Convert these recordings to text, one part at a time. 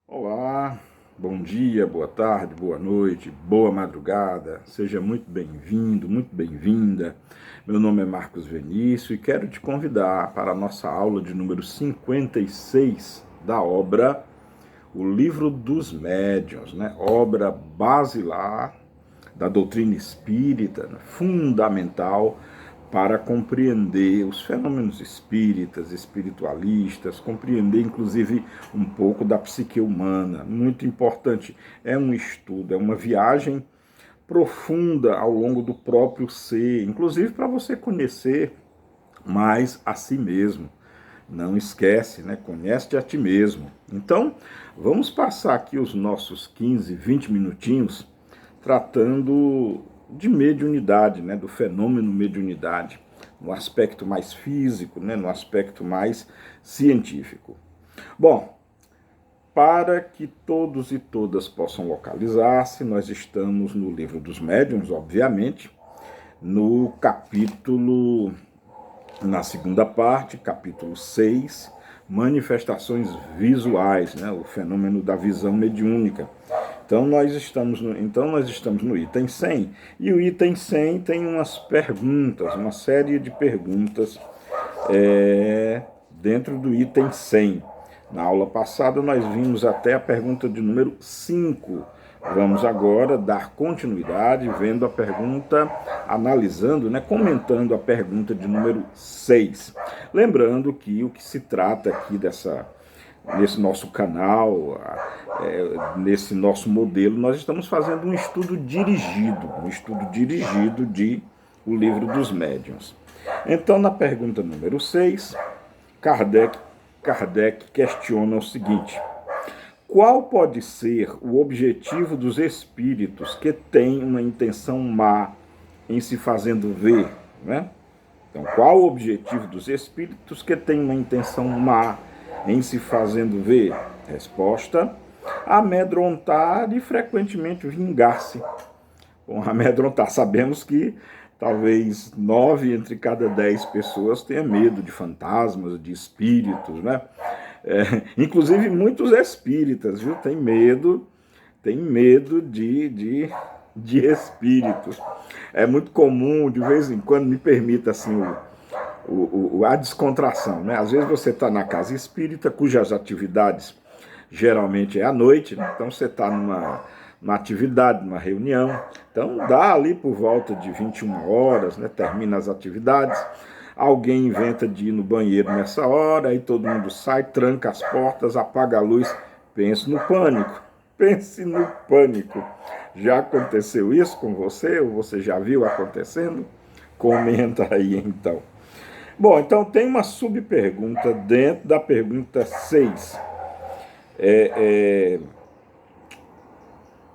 Olá, bom dia, boa tarde, boa noite, boa madrugada, seja muito bem-vindo, muito bem-vinda. Meu nome é Marcos Venício e quero te convidar para a nossa aula de número 56 da obra O Livro dos Médiuns, né? Obra basilar da doutrina espírita, né? Fundamental para compreender os fenômenos espíritas, espiritualistas, compreender inclusive um pouco da psique humana. Muito importante, é um estudo, é uma viagem profunda ao longo do próprio ser, inclusive para você conhecer mais a si mesmo. Não esquece, né? Conhece-te a ti mesmo. Então, vamos passar aqui os nossos 15, 20 minutinhos tratando de mediunidade, né? Do fenômeno mediunidade, no aspecto mais físico, né? No aspecto mais científico. Bom, para que todos e todas possam localizar-se, nós estamos no Livro dos Médiuns, obviamente, no capítulo na segunda parte, capítulo 6, manifestações visuais, né, o fenômeno da visão mediúnica. Então nós estamos no item 100, e o item 100 tem umas perguntas, uma série de perguntas dentro do item 100. Na aula passada nós vimos até a pergunta de número 5. Vamos agora dar continuidade, vendo a pergunta, analisando, né, comentando a pergunta de número 6. Lembrando que o que se trata aqui nesse nosso canal, nesse nosso modelo, nós estamos fazendo um estudo dirigido de O Livro dos Médiuns. Então, na pergunta número 6, Kardec questiona o seguinte: qual pode ser o objetivo dos espíritos que têm uma intenção má em se fazendo ver, né? Então, qual o objetivo dos espíritos que têm uma intenção má em se fazendo ver? Resposta: amedrontar e frequentemente vingar-se. Bom, amedrontar, sabemos que talvez 9 entre cada 10 pessoas tenha medo de fantasmas, de espíritos, né? Inclusive muitos espíritas, viu? Tem medo de espíritos. É muito comum, de vez em quando, me permita assim a descontração, né? Às vezes você está na casa espírita, cujas atividades geralmente é à noite, né? Então você está numa atividade, numa reunião, então dá ali por volta de 21 horas, né? Termina as atividades, alguém inventa de ir no banheiro nessa hora, aí todo mundo sai, tranca as portas, apaga a luz, pense no pânico. Pense no pânico. Já aconteceu isso com você? Ou você já viu acontecendo? Comenta aí então. Bom, então tem uma subpergunta dentro da pergunta 6.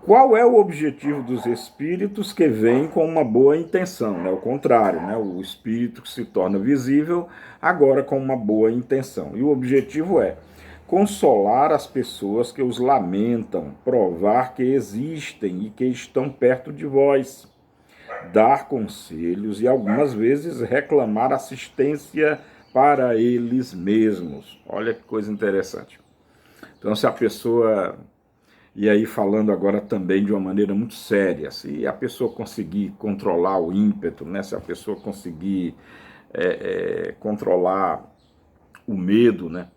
Qual é o objetivo dos espíritos que vêm com uma boa intenção? Né? O contrário, né? O espírito que se torna visível agora com uma boa intenção. E o objetivo é consolar as pessoas que os lamentam, provar que existem e que estão perto de vós, dar conselhos e algumas vezes reclamar assistência para eles mesmos. Olha que coisa interessante. Então, se a pessoa, e aí falando agora também de uma maneira muito séria, se a pessoa conseguir controlar o ímpeto, né? Se a pessoa conseguir controlar o medo, né?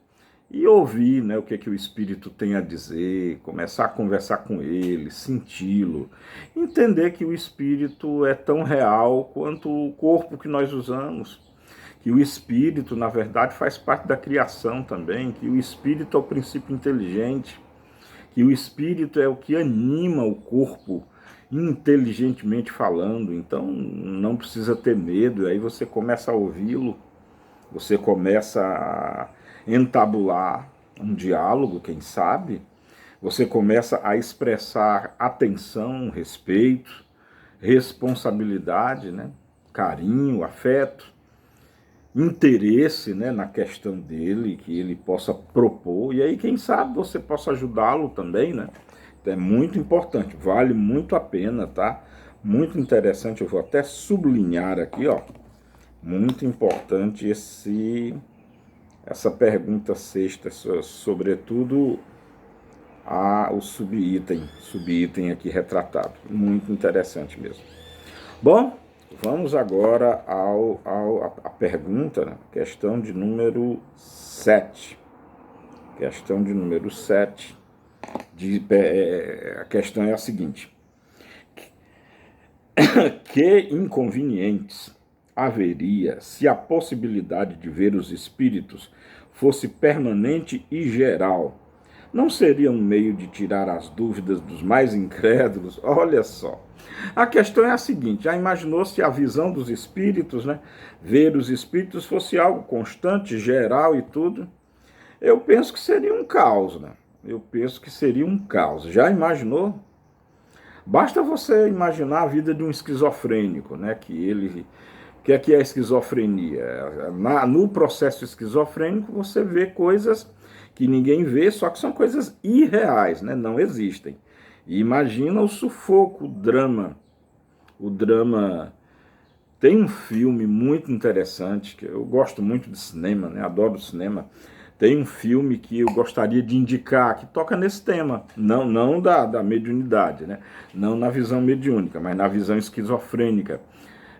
E ouvir, né, o que o espírito tem a dizer, começar a conversar com ele, senti-lo, entender que o espírito é tão real quanto o corpo que nós usamos, que o espírito, na verdade, faz parte da criação também, que o espírito é o princípio inteligente, que o espírito é o que anima o corpo, inteligentemente falando. Então não precisa ter medo, aí você começa a ouvi-lo, você começa a entabular um diálogo, quem sabe, você começa a expressar atenção, respeito, responsabilidade, né? Carinho, afeto, interesse, né, na questão dele, que ele possa propor, e aí quem sabe você possa ajudá-lo também, né? Então, é muito importante, vale muito a pena, tá? Muito interessante, eu vou até sublinhar aqui, ó, muito importante essa pergunta sexta, sobretudo o subitem aqui retratado. Muito interessante mesmo. Bom, vamos agora à pergunta, né? Questão de número 7. Questão de número 7. A questão é a seguinte: que inconvenientes haveria se a possibilidade de ver os espíritos fosse permanente e geral? Não seria um meio de tirar as dúvidas dos mais incrédulos? Olha só. A questão é a seguinte: já imaginou se a visão dos espíritos, né, ver os espíritos fosse algo constante, geral e tudo? Eu penso que seria um caos, né? Eu penso que seria um caos. Já imaginou? Basta você imaginar a vida de um esquizofrênico, né? Que é a esquizofrenia? No processo esquizofrênico você vê coisas que ninguém vê, só que são coisas irreais, né? Não existem. E imagina o sufoco, o drama. O drama. Tem um filme muito interessante, que eu gosto muito de cinema, né? Adoro cinema. Tem um filme que eu gostaria de indicar, que toca nesse tema, não da mediunidade, né? Não na visão mediúnica, mas na visão esquizofrênica.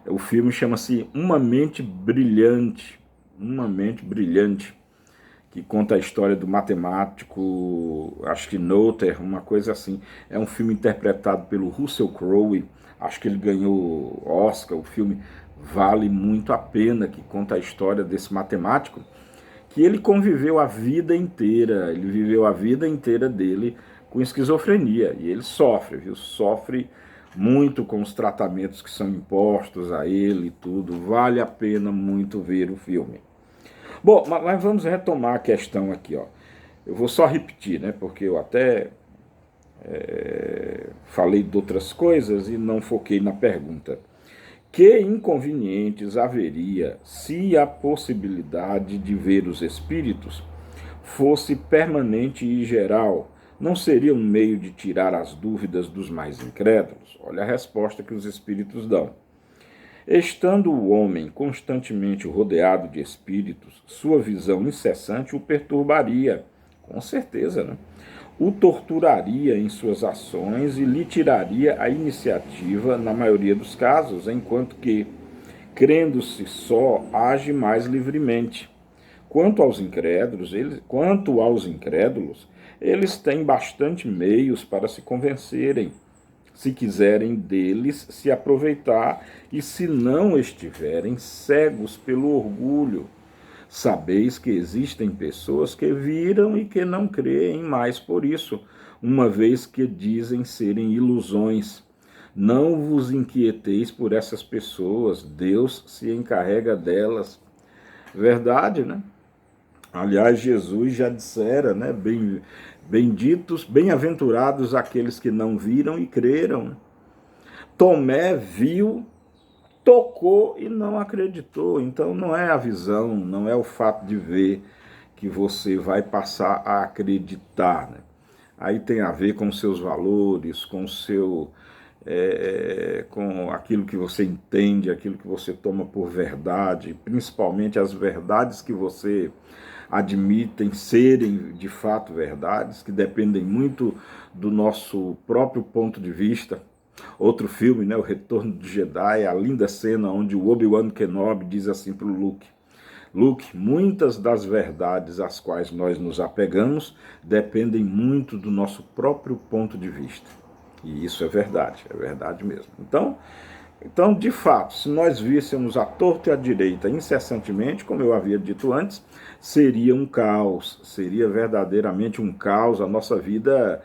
O filme chama-se Uma Mente Brilhante. Uma Mente Brilhante, que conta a história do matemático, acho que Noether, uma coisa assim. É um filme interpretado pelo Russell Crowe, acho que ele ganhou Oscar. O filme vale muito a pena, que conta a história desse matemático, que ele conviveu a vida inteira, ele viveu a vida inteira dele com esquizofrenia, e ele sofre, viu? Sofre muito com os tratamentos que são impostos a ele e tudo. Vale a pena muito ver o filme. Bom, mas vamos retomar a questão aqui, ó. Eu vou só repetir, né? Porque eu até falei de outras coisas e não foquei na pergunta. Que inconvenientes haveria se a possibilidade de ver os espíritos fosse permanente e geral? Não seria um meio de tirar as dúvidas dos mais incrédulos? Olha a resposta que os espíritos dão. Estando o homem constantemente rodeado de espíritos, sua visão incessante o perturbaria, com certeza, né? O torturaria em suas ações e lhe tiraria a iniciativa na maioria dos casos, enquanto que, crendo-se só, age mais livremente. Quanto aos incrédulos, eles têm bastante meios para se convencerem, se quiserem deles se aproveitar, e se não estiverem cegos pelo orgulho. Sabeis que existem pessoas que viram e que não creem mais por isso, uma vez que dizem serem ilusões. Não vos inquieteis por essas pessoas, Deus se encarrega delas. Verdade, né? Aliás, Jesus já dissera, né? Benditos, bem-aventurados aqueles que não viram e creram. Tomé viu, tocou e não acreditou. Então não é a visão, não é o fato de ver que você vai passar a acreditar, né? Aí tem a ver com seus valores, com com aquilo que você entende, aquilo que você toma por verdade, principalmente as verdades que você admitem serem de fato verdades, que dependem muito do nosso próprio ponto de vista. Outro filme, né, O Retorno do Jedi, a linda cena onde o Obi-Wan Kenobi diz assim para o Luke: Luke, muitas das verdades às quais nós nos apegamos dependem muito do nosso próprio ponto de vista. E isso é verdade mesmo. Então, de fato, se nós víssemos à torta e à direita incessantemente, como eu havia dito antes, seria um caos, seria verdadeiramente um caos. A nossa vida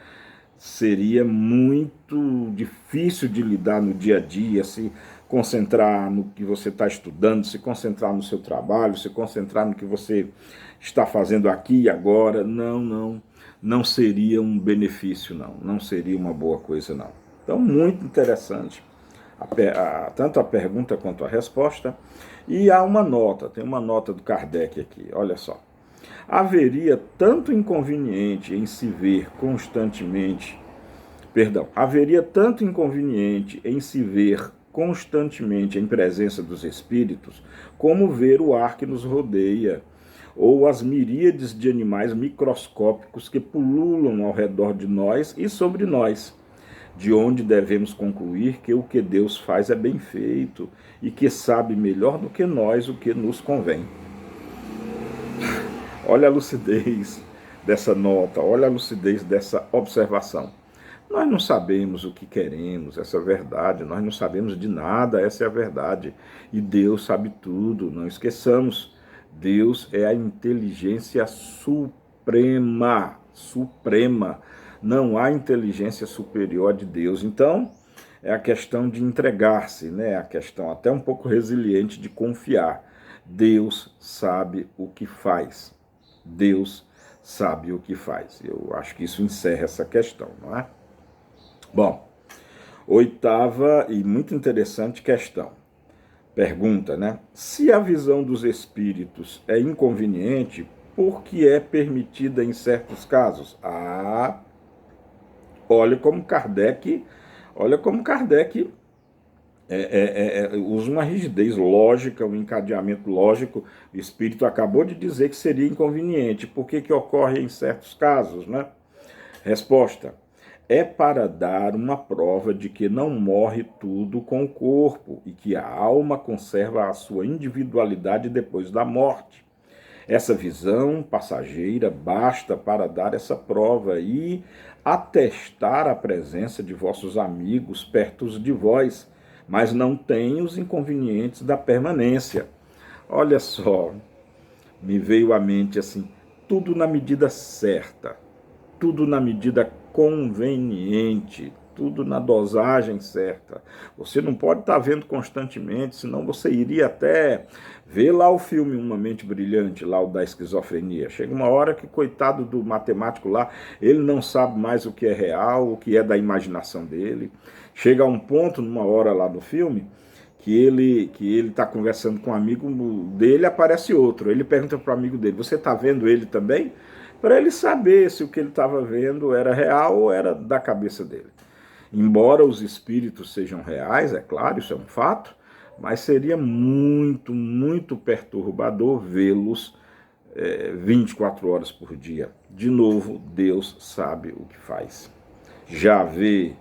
seria muito difícil de lidar no dia a dia, se concentrar no que você está estudando, se concentrar no seu trabalho, se concentrar no que você está fazendo aqui e agora. Não seria um benefício, não seria uma boa coisa, não. Então, muito interessante, tanto a pergunta quanto a resposta. E há uma nota, tem uma nota do Kardec aqui, olha só. Haveria tanto inconveniente em se ver constantemente em presença dos espíritos, como ver o ar que nos rodeia, ou as miríades de animais microscópicos que pululam ao redor de nós e sobre nós, de onde devemos concluir que o que Deus faz é bem feito e que sabe melhor do que nós o que nos convém. Olha a lucidez dessa nota, olha a lucidez dessa observação. Nós não sabemos o que queremos, essa é a verdade. Nós não sabemos de nada, essa é a verdade. E Deus sabe tudo, não esqueçamos. Deus é a inteligência suprema, suprema. Não há inteligência superior de Deus. Então, é a questão de entregar-se, né? A questão até um pouco resiliente de confiar. Deus sabe o que faz. Deus sabe o que faz. Eu acho que isso encerra essa questão, não é? Bom, oitava e muito interessante questão. Pergunta, né? Se a visão dos espíritos é inconveniente, por que é permitida em certos casos? Olha como Kardec usa uma rigidez lógica, um encadeamento lógico. O espírito acabou de dizer que seria inconveniente. Por que ocorre em certos casos, né? Resposta: é para dar uma prova de que não morre tudo com o corpo e que a alma conserva a sua individualidade depois da morte. Essa visão passageira basta para dar essa prova e atestar a presença de vossos amigos perto de vós, mas não tem os inconvenientes da permanência. Olha só, me veio à mente assim, tudo na medida certa, tudo na medida conveniente, tudo na dosagem certa. Você não pode estar vendo constantemente, senão você iria até ver lá o filme Uma Mente Brilhante, lá o da esquizofrenia. Chega uma hora que, coitado do matemático lá, ele não sabe mais o que é real, o que é da imaginação dele. Chega a um ponto, numa hora lá do filme, que ele está conversando com um amigo dele, aparece outro. Ele pergunta para o amigo dele, você está vendo ele também? Para ele saber se o que ele estava vendo era real ou era da cabeça dele. Embora os espíritos sejam reais, é claro, isso é um fato, mas seria muito, muito perturbador vê-los 24 horas por dia. De novo, Deus sabe o que faz. Já vê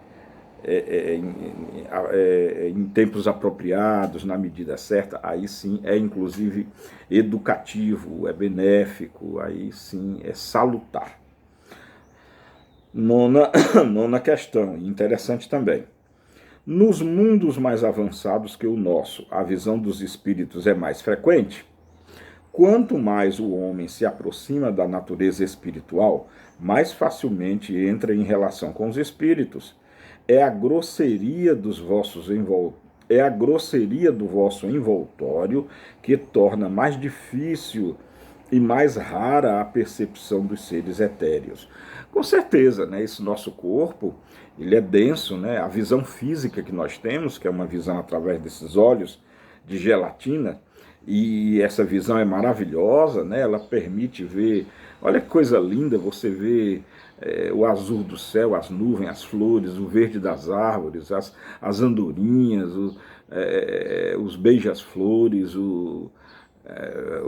em tempos apropriados, na medida certa, aí sim é inclusive educativo, é benéfico, aí sim é salutar. Nona questão, interessante também. Nos mundos mais avançados que o nosso, a visão dos espíritos é mais frequente? Quanto mais o homem se aproxima da natureza espiritual, mais facilmente entra em relação com os espíritos. É a grosseria do vosso envoltório que torna mais difícil e mais rara a percepção dos seres etéreos. Com certeza, né, esse nosso corpo, ele é denso, né? A visão física que nós temos, que é uma visão através desses olhos de gelatina, e essa visão é maravilhosa, né? Ela permite ver, olha que coisa linda, você vê o azul do céu, as nuvens, as flores, o verde das árvores, as andorinhas, os beija-flores, o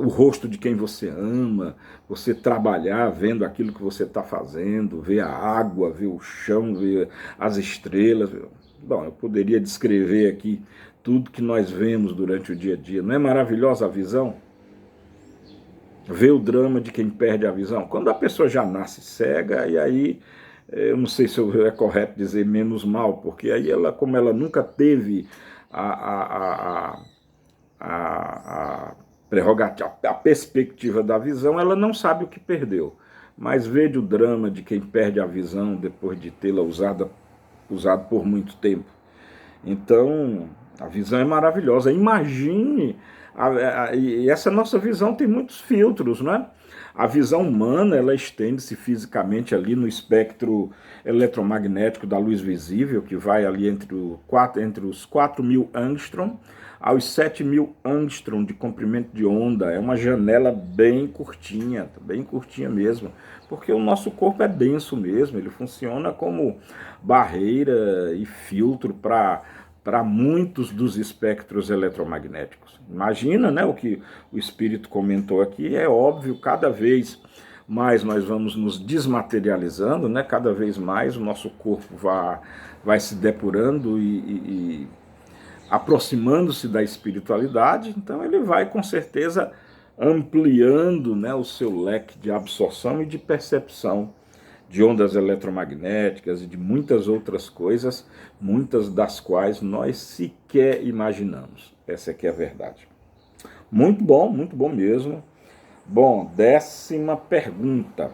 rosto de quem você ama, você trabalhar vendo aquilo que você está fazendo, ver a água, ver o chão, ver as estrelas. Bom, eu poderia descrever aqui tudo que nós vemos durante o dia a dia. Não é maravilhosa a visão? Ver o drama de quem perde a visão. Quando a pessoa já nasce cega, e aí, eu não sei se é correto dizer menos mal, porque aí ela, como ela nunca teve a prerrogativa, a perspectiva da visão, ela não sabe o que perdeu. Mas veja o drama de quem perde a visão depois de tê-la usado por muito tempo. Então, a visão é maravilhosa. Imagine, e essa nossa visão tem muitos filtros, não é? A visão humana, ela estende-se fisicamente ali no espectro eletromagnético da luz visível, que vai ali entre os 4.000 angstrom aos 7.000 angstrom de comprimento de onda. É uma janela bem curtinha mesmo, porque o nosso corpo é denso mesmo, ele funciona como barreira e filtro para para muitos dos espectros eletromagnéticos. Imagina, né, o que o Espírito comentou aqui, é óbvio, cada vez mais nós vamos nos desmaterializando, né, cada vez mais o nosso corpo vai se depurando e aproximando-se da espiritualidade, então ele vai com certeza ampliando, né, o seu leque de absorção e de percepção de ondas eletromagnéticas e de muitas outras coisas, muitas das quais nós sequer imaginamos. Essa aqui é a verdade. Muito bom mesmo. Bom, 10ª pergunta.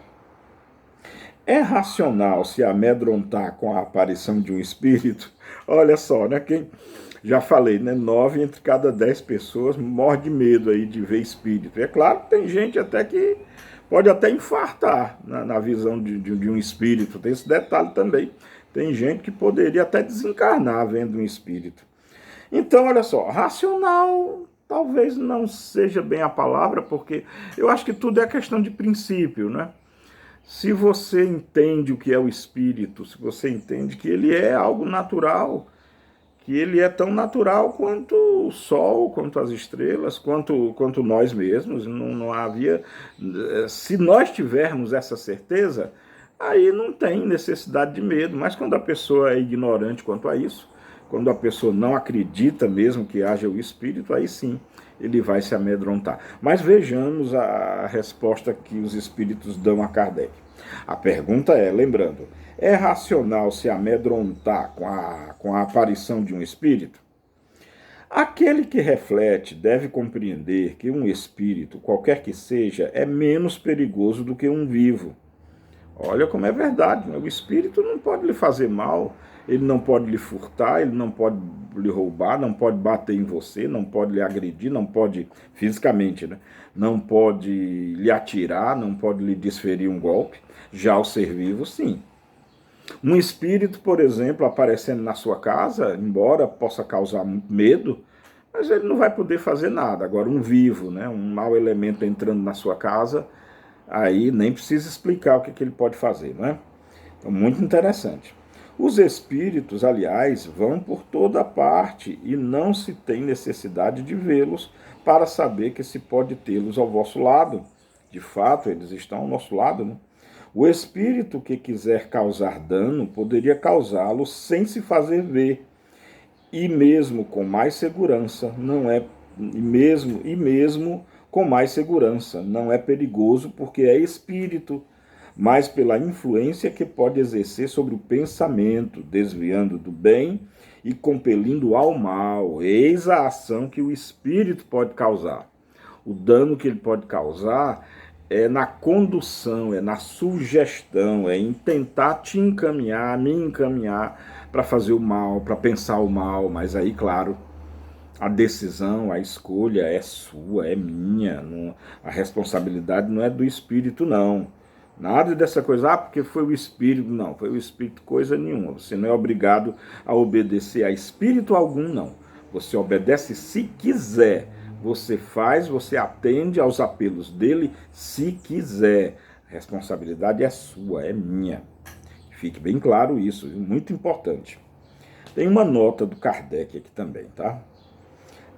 É racional se amedrontar com a aparição de um espírito? Olha só, né? Já falei, né? 9 entre cada 10 pessoas morre de medo aí de ver espírito. E é claro que tem gente até que pode até infartar na visão de um espírito. Tem esse detalhe também. Tem gente que poderia até desencarnar vendo um espírito. Então, olha só, racional talvez não seja bem a palavra, porque eu acho que tudo é questão de princípio, né? Se você entende o que é o espírito, se você entende que ele é algo natural, que ele é tão natural quanto o sol, quanto as estrelas, quanto nós mesmos, não havia... Se nós tivermos essa certeza, aí não tem necessidade de medo, mas quando a pessoa é ignorante quanto a isso, quando a pessoa não acredita mesmo que haja o espírito, aí sim ele vai se amedrontar. Mas vejamos a resposta que os espíritos dão a Kardec. A pergunta é, lembrando, é racional se amedrontar com a aparição de um espírito? Aquele que reflete deve compreender que um espírito, qualquer que seja, é menos perigoso do que um vivo. Olha como é verdade, né? O espírito não pode lhe fazer mal, ele não pode lhe furtar, ele não pode lhe roubar, não pode bater em você, não pode lhe agredir, não pode, fisicamente, né? Não pode lhe atirar, não pode lhe desferir um golpe. Já o ser vivo, sim. Um espírito, por exemplo, aparecendo na sua casa, embora possa causar medo, mas ele não vai poder fazer nada. Agora, um vivo, né? Um mau elemento entrando na sua casa, aí nem precisa explicar o que ele pode fazer, não é? Então, muito interessante. Os espíritos, aliás, vão por toda parte e não se tem necessidade de vê-los para saber que se pode tê-los ao vosso lado. De fato, eles estão ao nosso lado, né? O espírito que quiser causar dano poderia causá-lo sem se fazer ver, e mesmo com mais segurança, não é mesmo com mais segurança, não é perigoso porque é espírito, mas pela influência que pode exercer sobre o pensamento, desviando do bem e compelindo ao mal. Eis a ação que o espírito pode causar. O dano que ele pode causar é na condução, é na sugestão, é em tentar te encaminhar, me encaminhar para fazer o mal, para pensar o mal, mas aí, claro, a decisão, a escolha é sua, é minha, a responsabilidade não é do espírito, não. Nada dessa coisa, porque foi o espírito, não, foi o espírito coisa nenhuma. Você não é obrigado a obedecer a espírito algum, não. Você obedece se quiser. Você faz, você atende aos apelos dele se quiser. A responsabilidade é sua, é minha. Fique bem claro isso, muito importante. Tem uma nota do Kardec aqui também, tá?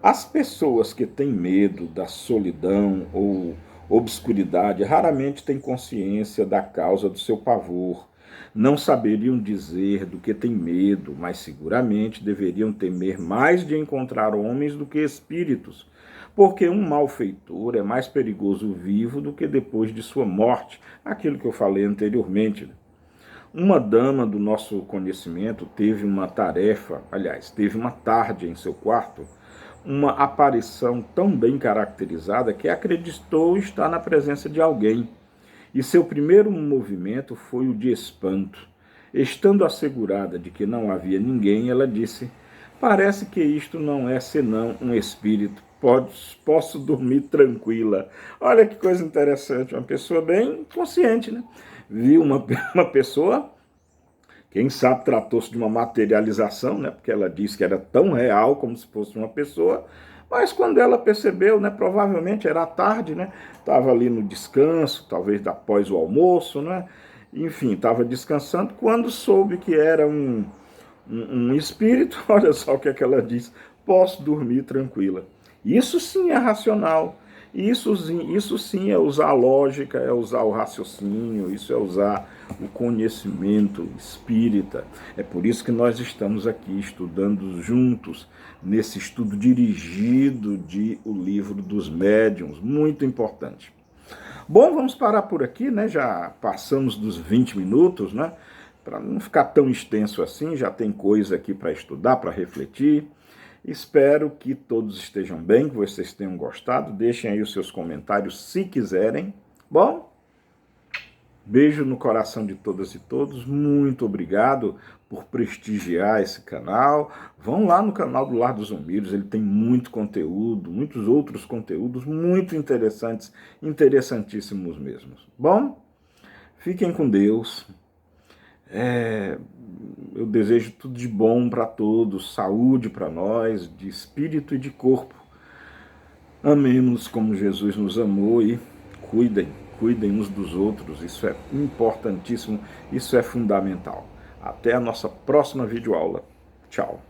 As pessoas que têm medo da solidão ou obscuridade raramente têm consciência da causa do seu pavor. Não saberiam dizer do que têm medo, mas seguramente deveriam temer mais de encontrar homens do que espíritos, porque um malfeitor é mais perigoso vivo do que depois de sua morte, aquilo que eu falei anteriormente. Uma dama do nosso conhecimento teve uma tarefa, aliás, teve uma tarde em seu quarto, uma aparição tão bem caracterizada que acreditou estar na presença de alguém. E seu primeiro movimento foi o de espanto. Estando assegurada de que não havia ninguém, ela disse: "Parece que isto não é senão um espírito. Posso dormir tranquila." Olha que coisa interessante, uma pessoa bem consciente, né? Viu uma pessoa, quem sabe tratou-se de uma materialização, né? Porque ela disse que era tão real como se fosse uma pessoa, mas quando ela percebeu, né? Provavelmente era à tarde, né? Estava ali no descanso, talvez após o almoço, né? Enfim, estava descansando, quando soube que era um um espírito, olha só o que é que ela diz, posso dormir tranquila. Isso sim é racional. Isso sim é usar a lógica, é usar o raciocínio, isso é usar o conhecimento espírita. É por isso que nós estamos aqui estudando juntos, nesse estudo dirigido de O Livro dos Médiuns, muito importante. Bom, vamos parar por aqui, né? Já passamos dos 20 minutos, né? Para não ficar tão extenso assim, já tem coisa aqui para estudar, para refletir. Espero que todos estejam bem, que vocês tenham gostado. Deixem aí os seus comentários se quiserem. Bom, beijo no coração de todas e todos. Muito obrigado por prestigiar esse canal. Vão lá no canal do Lar dos Zumbirros, ele tem muito conteúdo, muitos outros conteúdos muito interessantes, interessantíssimos mesmo. Bom, fiquem com Deus. Eu desejo tudo de bom para todos, saúde para nós, de espírito e de corpo. Amemos como Jesus nos amou e cuidem uns dos outros. Isso é importantíssimo, isso é fundamental. Até a nossa próxima videoaula. Tchau.